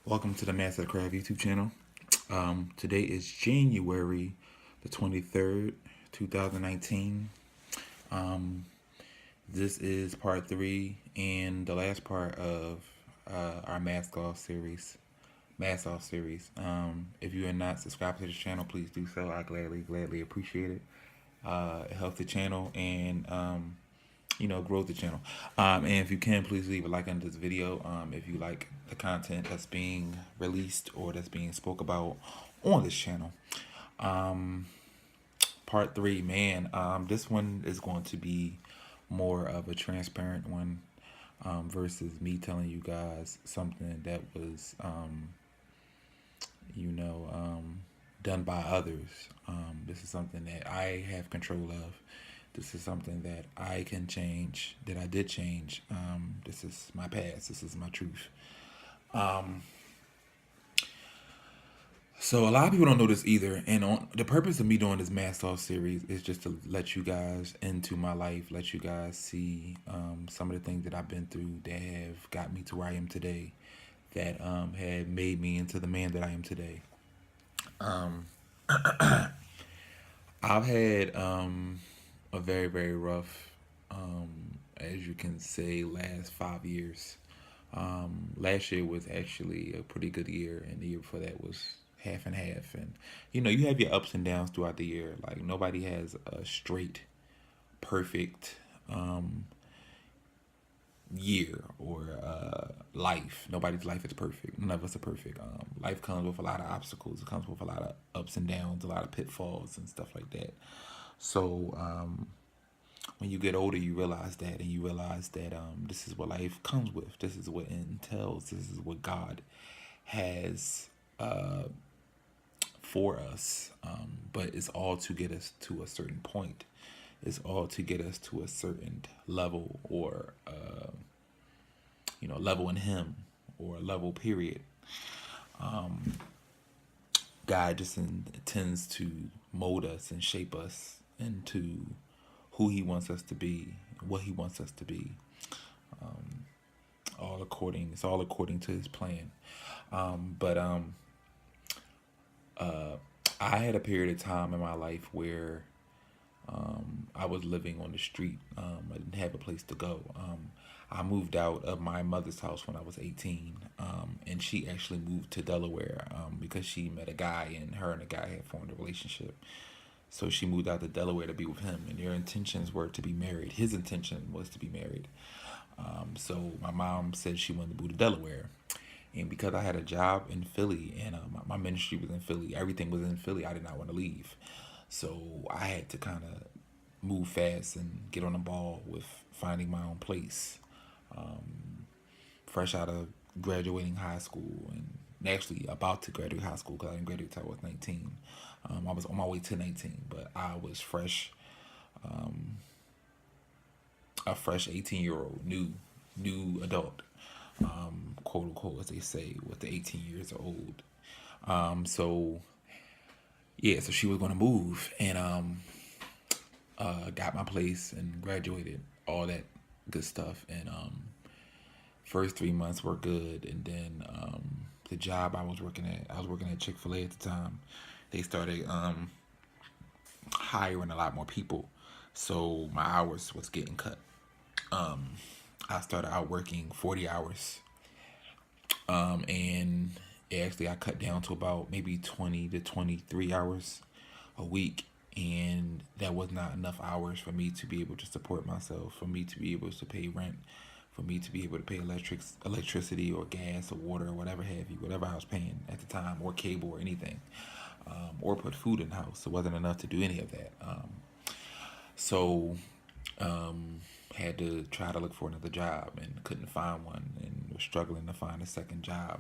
Welcome to the Master of the Craft YouTube channel. Today is January the 23rd, 2019. Um, this is part 3 and the last part of our Mask Off series. If you are not subscribed to this channel, please do so. I gladly appreciate it. It helps the channel and grow the channel. And if you can, please leave a like under this video if you like the content that's being released or that's being spoke about on this channel. Part 3, man. This one is going to be more of a transparent one versus me telling you guys something that was, done by others. This is something that I have control of. This is something that I can change, that I did change. This is my past. This is my truth. So a lot of people don't know this either. And the purpose of me doing this Mask Off series is just to let you guys into my life, let you guys see some of the things that I've been through that have got me to where I am today, that had made me into the man that I am today. I've had a very rough, as you can say, last 5 years. Last year was actually a pretty good year, and the year before that was half and half. And you have your ups and downs throughout the year. Like nobody has a straight, perfect year or life. Nobody's life is perfect. None of us are perfect. Life comes with a lot of obstacles. It comes with a lot of ups and downs, a lot of pitfalls and stuff like that. So when you get older, you realize that, and you realize that this is what life comes with. This is what it entails. This is what God has for us. But it's all to get us to a certain point. It's all to get us to a certain level, or level in Him, or level period. God just intends to mold us and shape us into who He wants us to be, what He wants us to be. It's all according to His plan. But I had a period of time in my life where I was living on the street. I didn't have a place to go. I moved out of my mother's house when I was 18, and she actually moved to Delaware because she met a guy, and her and the guy had formed a relationship. So she moved out to Delaware to be with him, and their intentions were to be married. His intention was to be married. So my mom said she wanted to move to Delaware. And because I had a job in Philly, and my ministry was in Philly, everything was in Philly, I did not want to leave. So I had to kind of move fast and get on the ball with finding my own place. Fresh out of graduating high school, and actually about to graduate high school because I didn't graduate until I was 19. I was on my way to 19, but I was fresh, a fresh 18-year-old, new adult, quote unquote, as they say, with the 18 years old. So yeah, so she was going to move, and got my place and graduated, all that good stuff. And first 3 months were good, and then the job I was working at Chick-fil-A at the time. They started hiring a lot more people, so my hours was getting cut. I started out working 40 hours, and actually I cut down to about maybe 20 to 23 hours a week, and that was not enough hours for me to be able to support myself, for me to be able to pay rent, for me to be able to pay electricity or gas or water or whatever have you, whatever I was paying at the time, or cable or anything, or put food in the house. It wasn't enough to do any of that. So had to try to look for another job and couldn't find one, and was struggling to find a second job.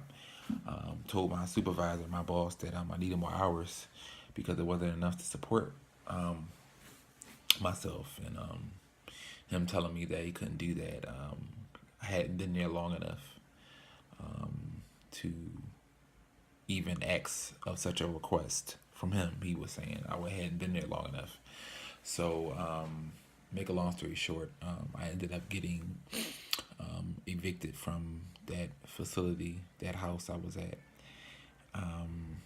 Told my supervisor, my boss, that I needed more hours because it wasn't enough to support myself, and him telling me that he couldn't do that. I hadn't been there long enough to even ask of such a request from him. He was saying I hadn't been there long enough. So make a long story short, I ended up getting evicted from that facility, that house I was at. Um,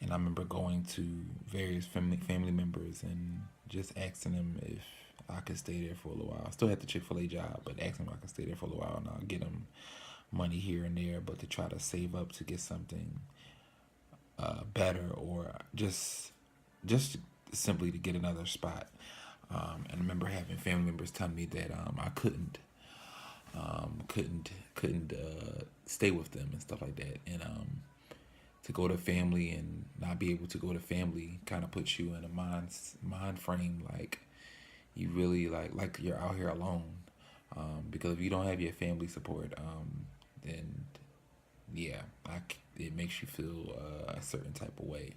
and I remember going to various family members and just asking them if I could stay there for a little while. I still had the Chick-fil-A job, but asking if I could stay there for a little while, and I'll get them money here and there, but to try to save up to get something better, or just simply to get another spot. And I remember having family members tell me that I couldn't stay with them and stuff like that, and to go to family and not be able to go to family kind of puts you in a mind frame like you really like you're out here alone, because if you don't have your family support, then yeah, it makes you feel a certain type of way.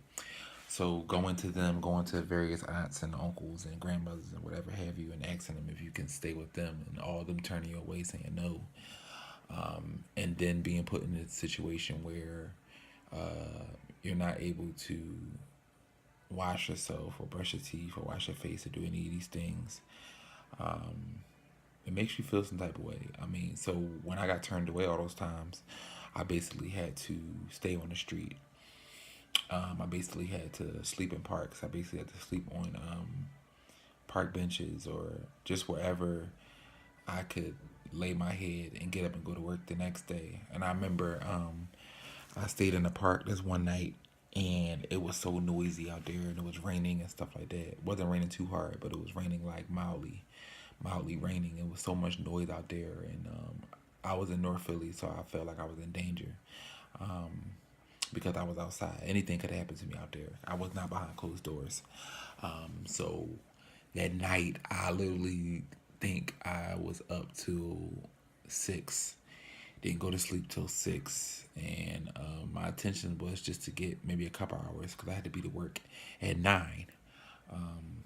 So going to them, going to various aunts and uncles and grandmothers and whatever have you, and asking them if you can stay with them, and all of them turning your way saying no, and then being put in a situation where you're not able to wash yourself or brush your teeth or wash your face or do any of these things. Um, it makes you feel some type of way. I mean, so when I got turned away all those times, I basically had to stay on the street. I basically had to sleep in parks. I basically had to sleep on park benches or just wherever I could lay my head and get up and go to work the next day. And I remember I stayed in the park this one night, and it was so noisy out there, and it was raining and stuff like that. It wasn't raining too hard, but it was raining like mildly raining. It was so much noise out there, and I was in North Philly, so I felt like I was in danger, um, because I was outside. Anything could happen to me out there. I was not behind closed doors. So that night, I literally think I was up till 6. Didn't go to sleep till 6, and my intention was just to get maybe a couple hours because I had to be to work at 9. Um,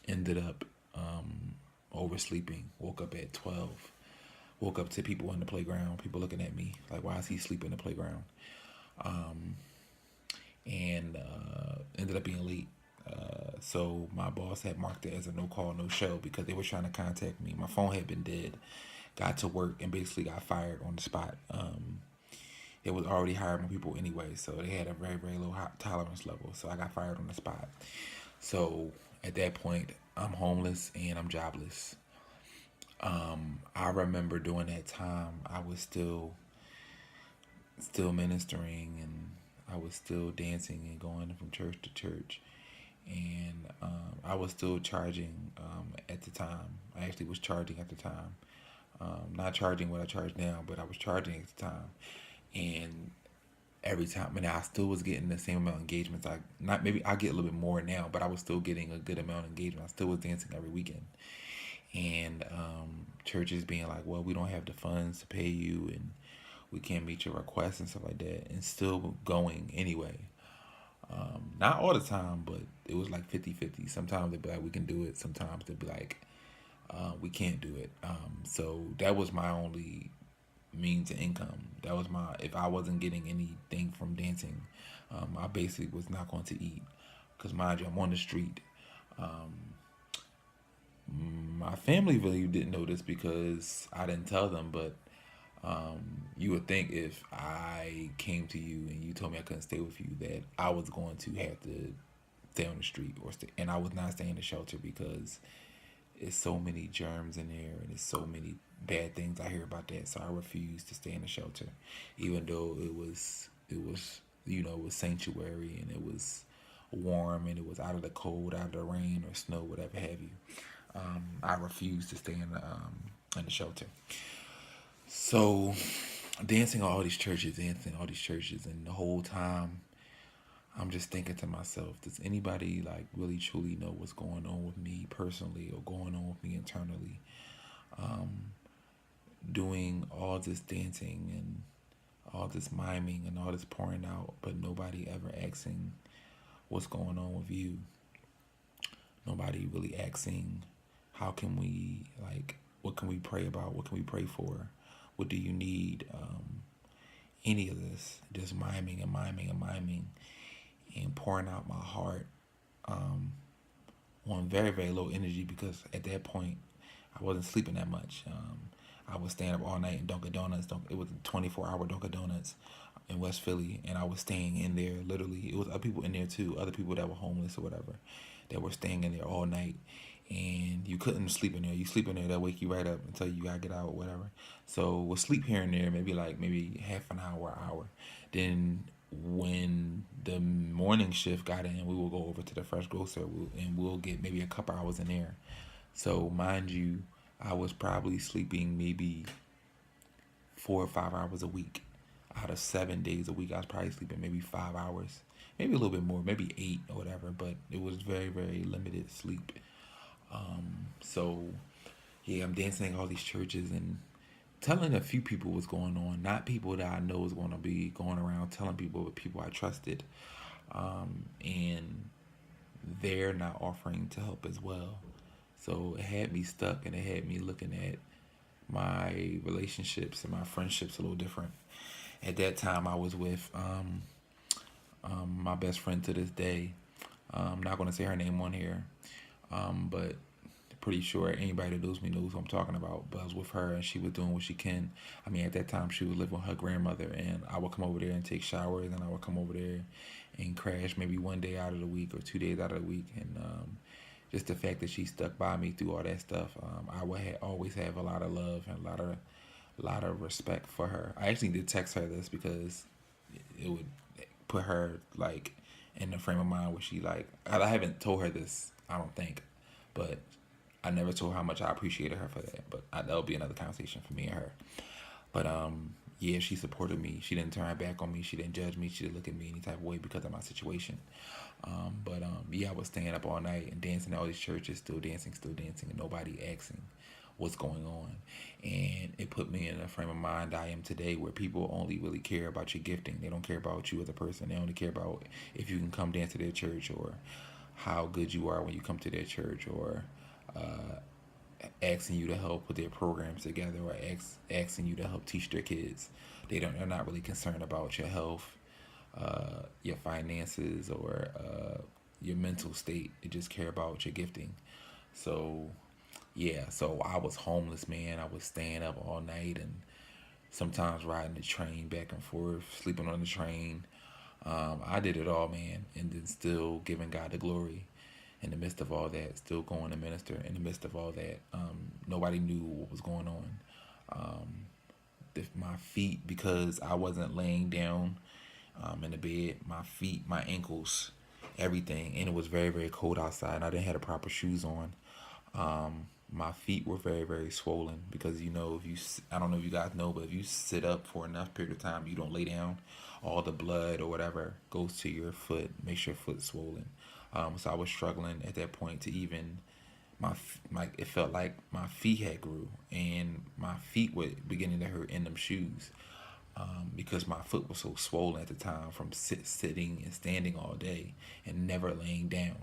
Ended up oversleeping. Woke up at 12. Woke up to people in the playground. People looking at me like, "Why is he sleeping in the playground?" Um, and ended up being late. So my boss had marked it as a no call, no show because they were trying to contact me. My phone had been dead. Got to work and basically got fired on the spot. It was already hiring people anyway, so they had a very, very low tolerance level. So I got fired on the spot. So at that point, I'm homeless and I'm jobless. I remember during that time, I was still ministering, and I was still dancing and going from church to church, and I was still charging at the time. I actually was charging at the time, not charging what I charge now, but I was charging at the time, and every time, and I still was getting the same amount of engagements. I not maybe I get a little bit more now, but I was still getting a good amount of engagement. I still was dancing every weekend, and churches being like, "Well, we don't have the funds to pay you, and we can't meet your requests and stuff like that," and still going anyway. Not all the time, but it was like 50-50. Sometimes they'd be like, "We can do it." Sometimes they'd be like, "We can't do it." So that was my only means of income. That was my, if I wasn't getting anything from dancing, I basically was not going to eat. Because mind you, I'm on the street. Um, my family really didn't know this because I didn't tell them, but you would think if I came to you and you told me I couldn't stay with you, that I was going to have to stay on the street or stay, and I was not staying in the shelter because it's so many germs in there and it's so many bad things I hear about that. So I refused to stay in the shelter, even though it was sanctuary and it was warm and it was out of the cold, out of the rain or snow, whatever have you. I refused to stay in the shelter. So dancing all these churches, and the whole time I'm just thinking to myself, does anybody like really truly know what's going on with me personally or going on with me internally? Doing all this dancing and all this miming and all this pouring out, but nobody ever asking what's going on with you. Nobody really asking how can we, like, what can we pray about? What can we pray for? What do you need? Any of this, just miming and miming and miming and pouring out my heart on very, very low energy because at that point I wasn't sleeping that much. I was staying up all night in Dunkin' Donuts. It was a 24-hour Dunkin' Donuts in West Philly, and I was staying in there literally. It was other people in there too, other people that were homeless or whatever, that were staying in there all night. And you couldn't sleep in there. You sleep in there, they'll wake you right up until you gotta get out or whatever. So we'll sleep here and there, maybe half an hour. Then when the morning shift got in, we will go over to the fresh grocer and we'll get maybe a couple hours in there. So mind you, I was probably sleeping maybe 4 or 5 hours a week. Out of 7 days a week, I was probably sleeping maybe 5 hours, maybe a little bit more, maybe eight or whatever. But it was very, very limited sleep. So yeah, I'm dancing at all these churches and telling a few people what's going on. Not people that I know is going to be going around telling people, but people I trusted. And they're not offering to help as well. So it had me stuck and it had me looking at my relationships and my friendships a little different. At that time, I was with my best friend to this day. I'm not going to say her name on here, but pretty sure anybody that knows me knows who I'm talking about. But I was with her and she was doing what she can. I mean, at that time, she would live with her grandmother, and I would come over there and take showers, and I would come over there and crash maybe one day out of the week or 2 days out of the week. And just the fact that she stuck by me through all that stuff, I would always have a lot of love and a lot of respect for her. I actually did text her this because it would put her like in the frame of mind where she like I haven't told her this, I don't think, but I never told her how much I appreciated her for that. But that'll be another conversation for me and her. But yeah, she supported me. She didn't turn her back on me. She didn't judge me. She didn't look at me any type of way because of my situation. But yeah, I was staying up all night and dancing at all these churches, still dancing, and nobody asking what's going on. And it put me in a frame of mind I am today where people only really care about your gifting. They don't care about you as a person. They only care about if you can come dance to their church, or how good you are when you come to their church, or uh, asking you to help put their programs together, or asking you to help teach their kids. They're not really concerned about your health, your finances, or your mental state. They just care about your gifting. So yeah, so I was homeless, man. I was staying up all night and sometimes riding the train back and forth, sleeping on the train. I did it all, man, and then still giving God the glory in the midst of all that, still going to minister in the midst of all that. Nobody knew what was going on. Um, my feet, because I wasn't laying down in the bed, my feet, my ankles, everything, and it was very, very cold outside, and I didn't have the proper shoes on. My feet were very, very swollen because if I don't know if you guys know, but if you sit up for enough period of time, you don't lay down, all the blood or whatever goes to your foot, makes your foot swollen. So I was struggling at that point to even my it felt like my feet had grew and my feet were beginning to hurt in them shoes, because my foot was so swollen at the time from sitting and standing all day and never laying down.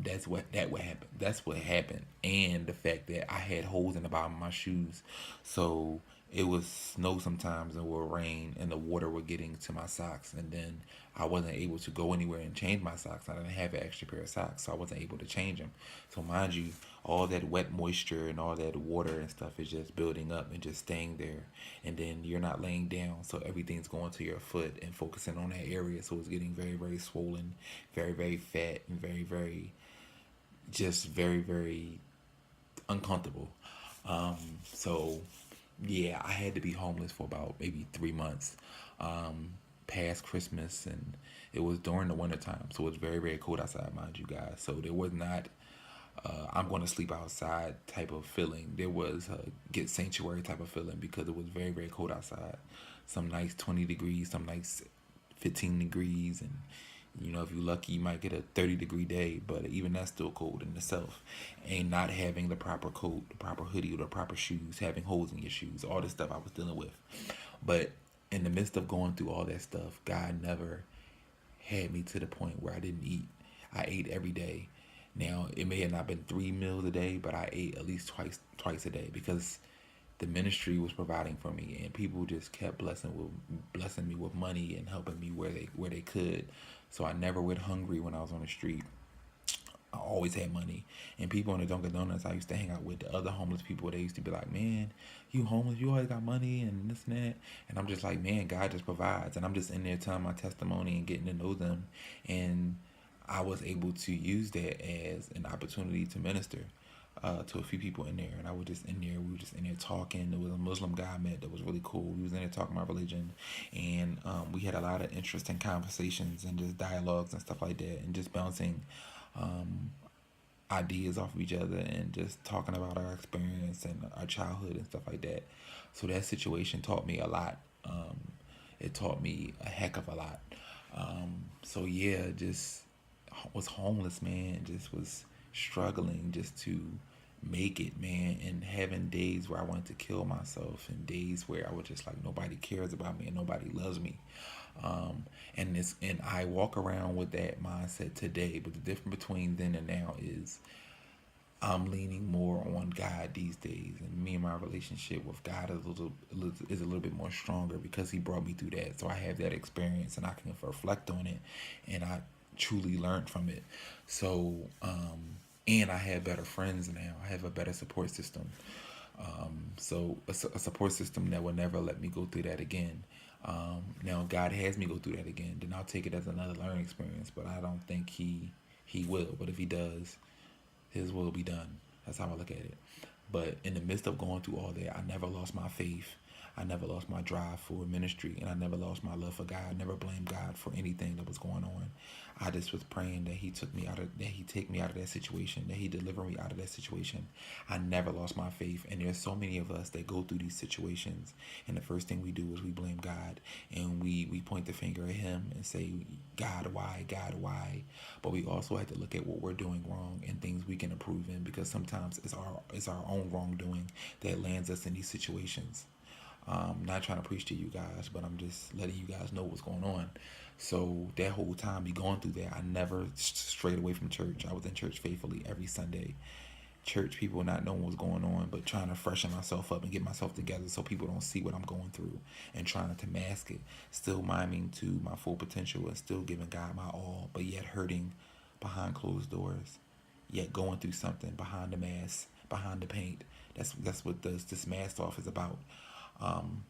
That's what happened. That's what happened, and the fact that I had holes in the bottom of my shoes, so it was snow sometimes and it would rain, and the water would get into my socks, and then I wasn't able to go anywhere and change my socks. I didn't have an extra pair of socks, so I wasn't able to change them. So mind you, all that wet moisture and all that water and stuff is just building up and just staying there, and then you're not laying down, so everything's going to your foot and focusing on that area. So it's getting very, very swollen, very, very fat, and very, very, just very, very uncomfortable. So yeah, I had to be homeless for about maybe 3 months, past Christmas, and it was during the winter time, so it was very, very cold outside, mind you guys. So there was not I'm going to sleep outside type of feeling. There was a get sanctuary type of feeling because it was very, very cold outside. Some nights 20 degrees, some nights 15 degrees, and if you're lucky, you might get a 30-degree day, but even that's still cold in itself. And not having the proper coat, the proper hoodie, or the proper shoes, having holes in your shoes, all this stuff I was dealing with. But in the midst of going through all that stuff, God never had me to the point where I didn't eat. I ate every day. Now, it may have not been 3 meals a day, but I ate at least twice a day because the ministry was providing for me, and people just kept blessing me with money and helping me where they could. So I never went hungry when I was on the street. I always had money. And people in the Dunkin' Donuts I used to hang out with, the other homeless people, they used to be like, man, you homeless, you always got money and this and that. And I'm just like, man, God just provides. And I'm just in there telling my testimony and getting to know them. And I was able to use that as an opportunity to minister to a few people in there. And I was just in there, we were just in there talking. There was a Muslim guy I met that was really cool. We was in there talking about religion. And we had a lot of interesting conversations and just dialogues and stuff like that. And just bouncing um, ideas off of each other and just talking about our experience and our childhood and stuff like that. So that situation taught me a lot. It taught me a heck of a lot. So yeah, just was homeless, man. Just was struggling just to make it, man, and having days where I wanted to kill myself and days where I was just like nobody cares about me and nobody loves me. And I walk around with that mindset today, but the difference between then and now is I'm leaning more on God these days, and me and my relationship with God is a little bit more stronger because He brought me through that. So I have that experience, and I can reflect on it, and I truly learned from it. So, and I have better friends now. I have a better support system. So a support system that will never let me go through that again. Now God has me go through that again, then I'll take it as another learning experience. But I don't think He will. But if He does, His will be done. That's how I look at it. But in the midst of going through all that, I never lost my faith. I never lost my drive for ministry, and I never lost my love for God. I never blamed God for anything that was going on. I just was praying that He take me out of that situation, that He deliver me out of that situation. I never lost my faith, and there's so many of us that go through these situations, and the first thing we do is we blame God, and we point the finger at Him and say, God, why? God, why? But we also have to look at what we're doing wrong and things we can improve in, because sometimes it's our own wrongdoing that lands us in these situations. Not trying to preach to you guys, but I'm just letting you guys know what's going on. So that whole time, me going through that, I never strayed away from church. I was in church faithfully every Sunday. Church people not knowing what's going on, but trying to freshen myself up and get myself together so people don't see what I'm going through, and trying to mask it. Still miming to my full potential and still giving God my all, but yet hurting behind closed doors. Yet going through something behind the mask, behind the paint. That's what this mask off is about. Um,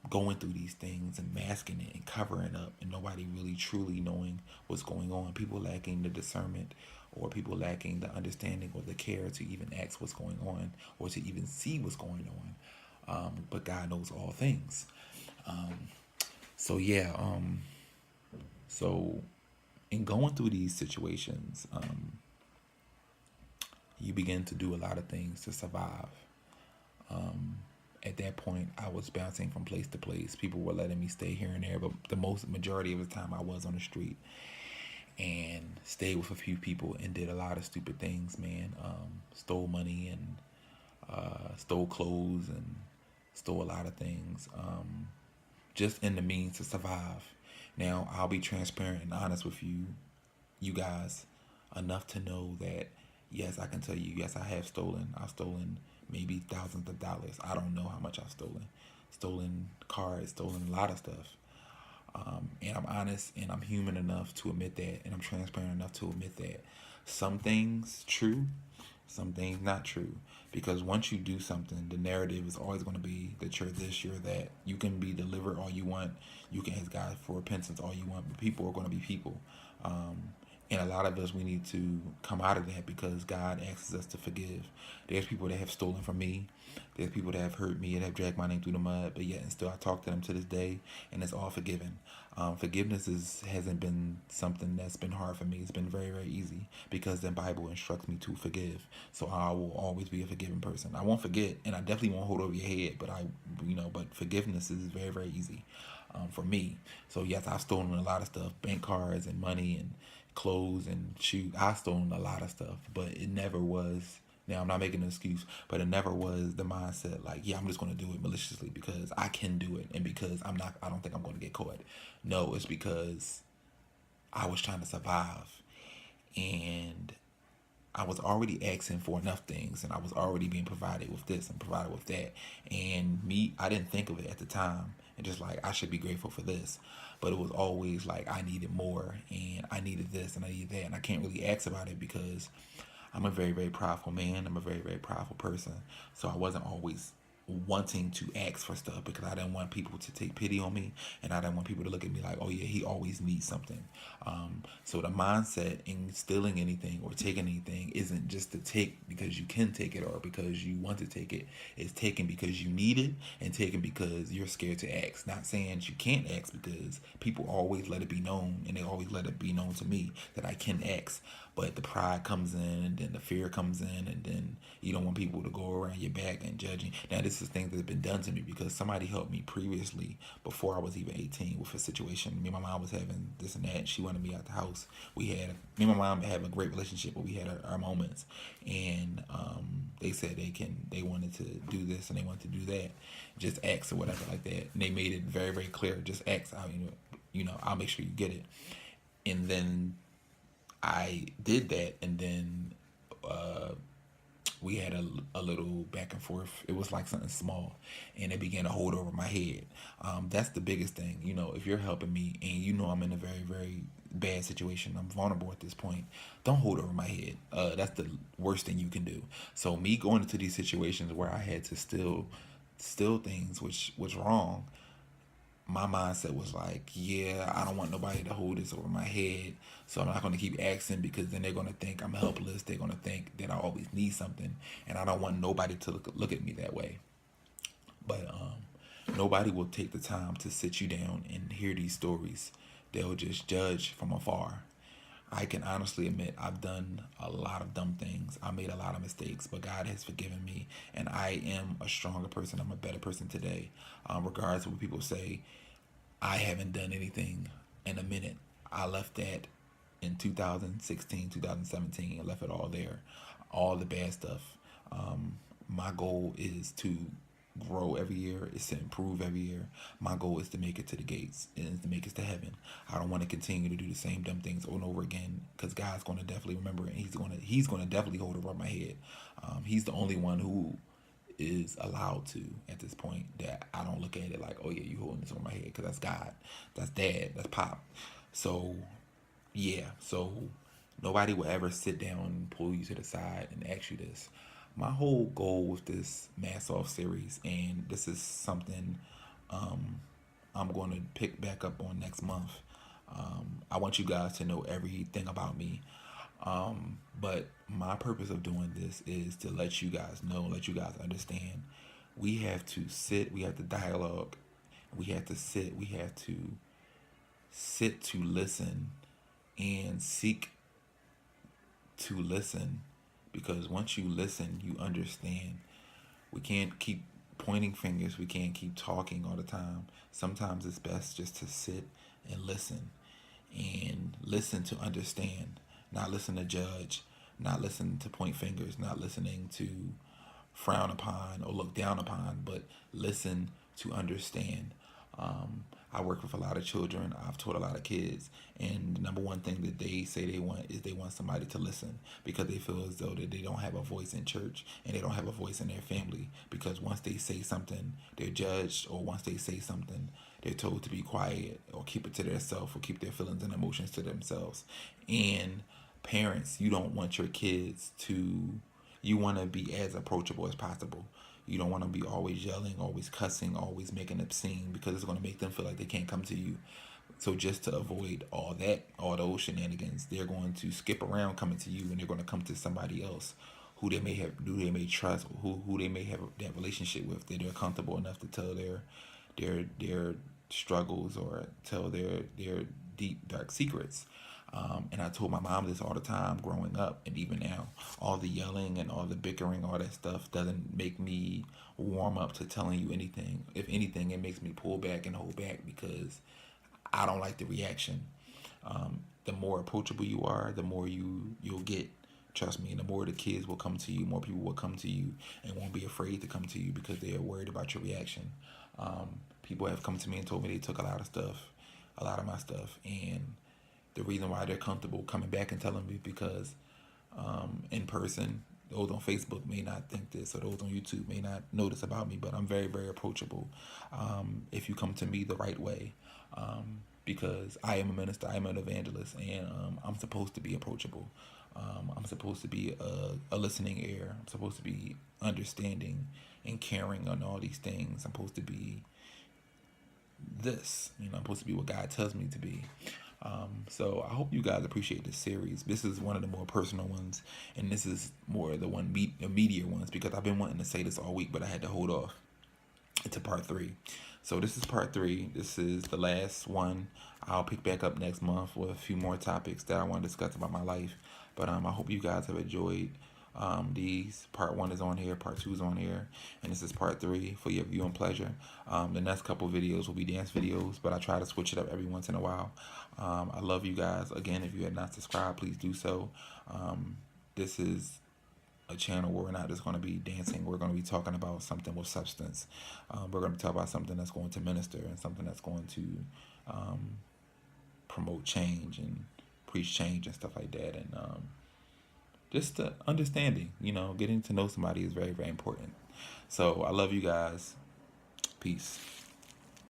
Going through these things and masking it and covering up, and nobody really truly knowing what's going on. People lacking the discernment, or people lacking the understanding or the care to even ask what's going on or to even see what's going on. But God knows all things. Um, so yeah. So in going through these situations, you begin to do a lot of things to survive. Um, at that point, I was bouncing from place to place. People were letting me stay here and there, but the majority of the time I was on the street and stayed with a few people and did a lot of stupid things, man. Stole money and stole clothes and stole a lot of things, just in the means to survive. Now, I'll be transparent and honest with you guys, enough to know that, yes, I can tell you, yes, I have stolen. I've stolen maybe thousands of dollars. I don't know how much I've stolen. Stolen cars, stolen a lot of stuff. And I'm honest and I'm human enough to admit that, and I'm transparent enough to admit that. Some things true, some things not true. Because once you do something, the narrative is always going to be that you're this, you're that. You can be delivered all you want. You can ask God for repentance all you want. But people are going to be people. And a lot of us, we need to come out of that because God asks us to forgive. There's people that have stolen from me. There's people that have hurt me and have dragged my name through the mud, but yet and still I talk to them to this day, and it's all forgiven. Forgiveness hasn't been something that's been hard for me. It's been very, very easy because the Bible instructs me to forgive. So I will always be a forgiving person. I won't forget, and I definitely won't hold over your head, but forgiveness is very, very easy for me. So yes, I've stolen a lot of stuff, bank cards and money and clothes and shoes. I've stolen a lot of stuff, but it never was. Now, I'm not making an excuse, but it never was the mindset like, yeah, I'm just going to do it maliciously because I can do it and because I don't think I'm going to get caught. No, it's because I was trying to survive, and I was already asking for enough things, and I was already being provided with this and provided with that. And I didn't think of it at the time. and just like I should be grateful for this. But it was always like I needed more and I needed this and I needed that, and I can't really ask about it because I'm a very, very prideful man. I'm a very, very prideful person. So I wasn't always wanting to ask for stuff because I didn't want people to take pity on me, and I didn't want people to look at me like, oh yeah, he always needs something. So the mindset in stealing anything or taking anything isn't just to take because you can take it or because you want to take it. It's taken because you need it and taken because you're scared to ask. Not saying you can't ask, because people always let it be known, and they always let it be known to me that I can ask. But the pride comes in, and then the fear comes in, and then you don't want people to go around your back and judging. Now, this is things that have been done to me because somebody helped me previously before I was even 18 with a situation. Me and my mom was having this and that. She wanted me out the house. Me and my mom had a great relationship, but we had our moments. And they said they wanted to do this and they wanted to do that. Just ask or whatever like that. And they made it very, very clear. Just ask. I'll make sure you get it. And then I did that, and then we had a little back and forth. It was like something small, and it began to hold over my head. That's the biggest thing. If you're helping me and I'm in a very, very bad situation, I'm vulnerable at this point, don't hold over my head. That's the worst thing you can do. So me going into these situations where I had to steal things, which was wrong, my mindset was like, yeah, I don't want nobody to hold this over my head. So I'm not going to keep asking because then they're going to think I'm helpless. They're going to think that I always need something. And I don't want nobody to look at me that way. But nobody will take the time to sit you down and hear these stories. They'll just judge from afar. I can honestly admit I've done a lot of dumb things. I made a lot of mistakes, but God has forgiven me, and I am a stronger person. I'm a better person today. Regardless of what people say, I haven't done anything in a minute. I left that in 2016, 2017. I left it all there, all the bad stuff. My goal is to grow every year, is to improve every year. My goal is to make it to the gates and to make it to heaven. I don't want to continue to do the same dumb things over and over again, because God's going to definitely remember it, and he's going to definitely hold it above my head. He's the only one who is allowed to at this point, that I don't look at it like, oh yeah, you holding this over my head, because that's God, that's Dad, that's Pop. So yeah, so nobody will ever sit down and pull you to the side and ask you this. My whole goal with this Mask Off series, and this is something I'm going to pick back up on next month. I want you guys to know everything about me. But my purpose of doing this is to let you guys know, let you guys understand. We have to sit, we have to dialogue, we have to sit to listen and seek to listen, because once you listen, you understand. We can't keep pointing fingers, we can't keep talking all the time. Sometimes it's best just to sit and listen to understand, not listen to judge, not listen to point fingers, not listening to frown upon or look down upon, but listen to understand. I work with a lot of children. I've taught a lot of kids, and the number one thing that they say they want is they want somebody to listen, because they feel as though that they don't have a voice in church and they don't have a voice in their family, because once they say something, they're judged, or once they say something, they're told to be quiet or keep it to themselves or keep their feelings and emotions to themselves. And parents, you don't want your kids to, you want to be as approachable as possible. You don't want to be always yelling, always cussing, always making obscene, because it's going to make them feel like they can't come to you. So just to avoid all that, all those shenanigans, they're going to skip around coming to you, and they're going to come to somebody else who they may trust, who they may have that relationship with, that they're comfortable enough to tell their struggles or tell their deep dark secrets. And I told my mom this all the time growing up, and even now, all the yelling and all the bickering, all that stuff doesn't make me warm up to telling you anything. If anything, it makes me pull back and hold back, because I don't like the reaction. The more approachable you are, the more you'll get. Trust me, and the more the kids will come to you, more people will come to you and won't be afraid to come to you because they are worried about your reaction. People have come to me and told me they took a lot of my stuff, and the reason why they're comfortable coming back and telling me, because in person, those on Facebook may not think this, or those on YouTube may not know this about me, but I'm very, very approachable. If you come to me the right way, because I am a minister, I am an evangelist, and I'm supposed to be approachable. I'm supposed to be a listening ear. I'm supposed to be understanding and caring on all these things. I'm supposed to be this. I'm supposed to be what God tells me to be. So I hope you guys appreciate this series. This is one of the more personal ones, and this is more the media ones, because I've been wanting to say this all week, but I had to hold off to part 3. So this is part 3. This is the last one. I'll pick back up next month with a few more topics that I want to discuss about my life. But I hope you guys have enjoyed these. Part 1 is on here, part 2 is on here, and this is part 3 for your viewing pleasure. The next couple videos will be dance videos, but I try to switch it up every once in a while. I love you guys. Again, if you have not subscribed, please do so. This is a channel where we're not just going to be dancing. We're going to be talking about something with substance. We're going to talk about something that's going to minister, and something that's going to promote change and preach change and stuff like that. And just understanding, getting to know somebody is very, very important. So I love you guys. Peace.